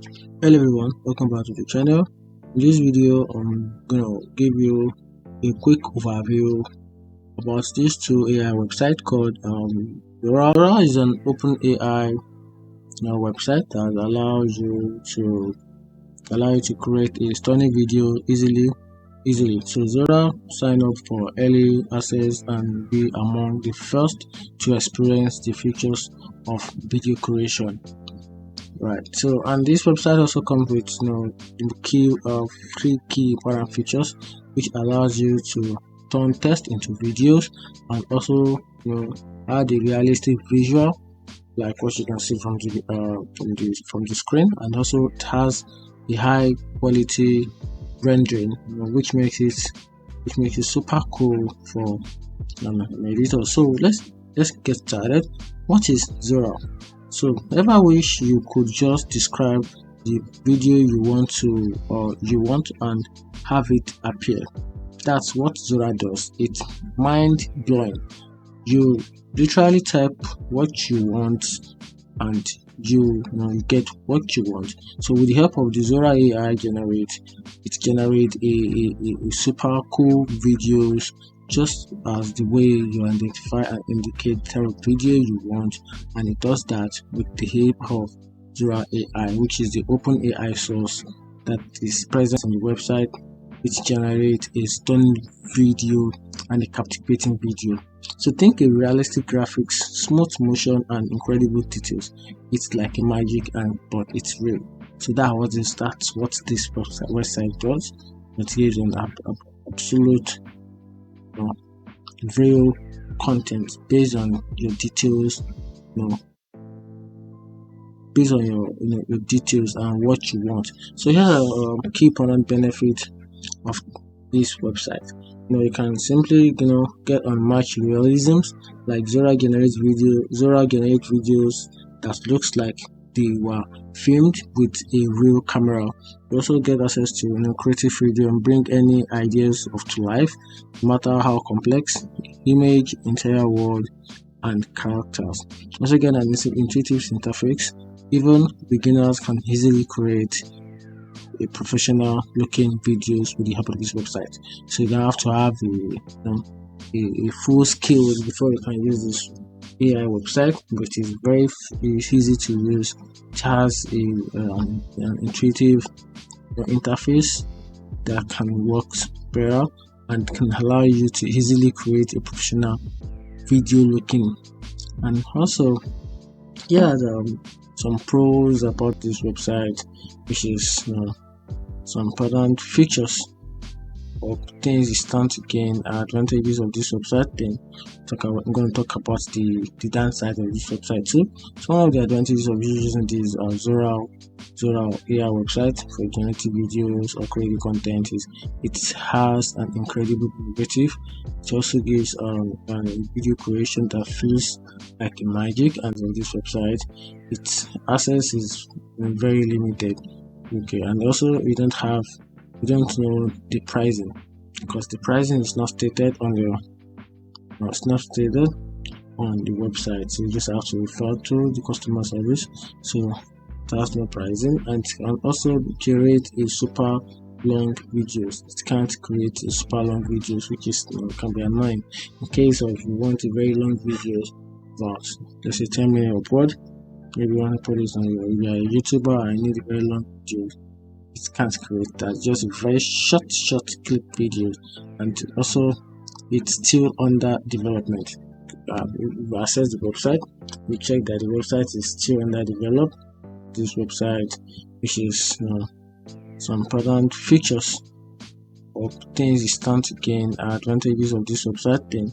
Hello everyone, welcome back to the channel. In this video, I'm gonna give you a quick overview about this two AI website called Sora. Sora is an OpenAI website that allows you to create a stunning video easily. So Sora sign up for early access and be among the first to experience the features of video creation. Right, so and this website also comes with three key important features which allows you to turn text into videos and also add a realistic visual like what you can see from the screen, and also it has a high quality rendering, which makes it super cool for an editor. So let's get started. What is Sora? So ever wish you could just describe the video you want and have it appear? That's what Sora does. It's mind blowing. You literally type what you want and you get what you want. So with the help of the Sora AI it generates a super cool videos, just as the way you identify and indicate the type of video you want, and it does that with the help of Sora AI, which is the open AI source that is present on the website, which generates a stunning video and a captivating video. So think a realistic graphics, smooth motion, and incredible details. It's like a magic, but it's real. So that's what this website does. It gives an absolute real content based on your details, based on your details and what you want. So here are key important benefits of this website. You can simply get unmatched realisms, like Sora generates videos that looks like they were filmed with a real camera. You also get access to creative freedom, bring any ideas to life, no matter how complex, image, entire world, and characters. Also get an intuitive interface. Even beginners can easily create a professional looking videos with the help of this website. So you don't have to have a full skills before you can use this AI website, but it's easy to use. It has an intuitive interface that can work better and can allow you to easily create a professional video looking. And also some pros about this website, which is some important features or things you stand to gain, advantages of this website. Then I'm going to talk about the downside of this website too. Some of the advantages of using this Sora AI website for generating videos or creating content is it has an incredible innovative. It also gives a video creation that feels like a magic, and on this website its access is very limited. Okay, and also we don't know the pricing, because the pricing is not stated on the website. So you just have to refer to the customer service. So it has no pricing, and it can also generate a super long videos. It can't create a super long videos, which is can be annoying in case of you want a very long videos, about let's say 10 minutes upward. Maybe you want to put this on you are a YouTuber and need a very long video. It can't create that, just a very short clip videos. And also it's still under development. If we access the website, we check that the website is still under development. This website, which is some important features or things you stand to gain, advantages of this website. Then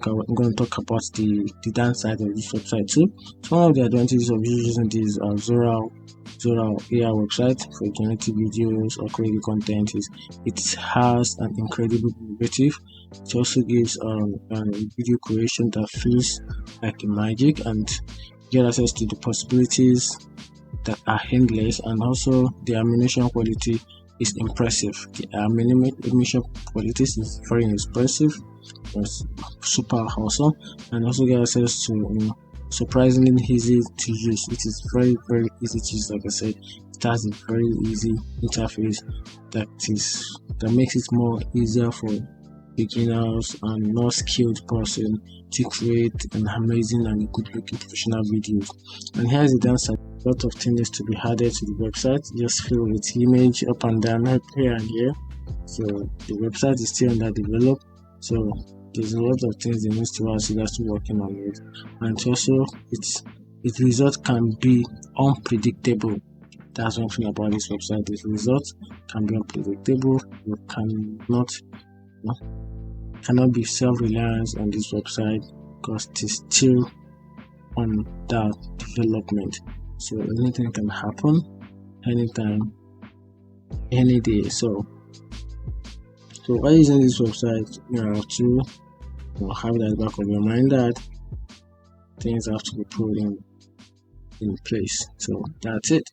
I'm going to talk about the downside of this website too. Some of the advantages of using this Sora AI website for generating videos or creating content is it has an incredible innovative. It also gives video creation that feels like a magic, and get access to the possibilities that are endless, and also the animation quality is impressive. The animation quality is very impressive. It's super awesome, and also get access to surprisingly easy to use. It is very, very easy to use. Like I said, it has a very easy interface that makes it more easier for beginners and not skilled person to create an amazing and good looking professional videos. And here's the downside: a lot of things to be added to the website, just fill with image up and down, here and here. So the website is still under develop, so there's a lot of things they need to actually that's working on it. And also its result can be unpredictable. That's one thing about this website. The results can be unpredictable. You cannot be self-reliant on this website because it is still on that development. So anything can happen anytime, any day. So while using this website, you have to have that back of your mind that things have to be put in place. So that's it.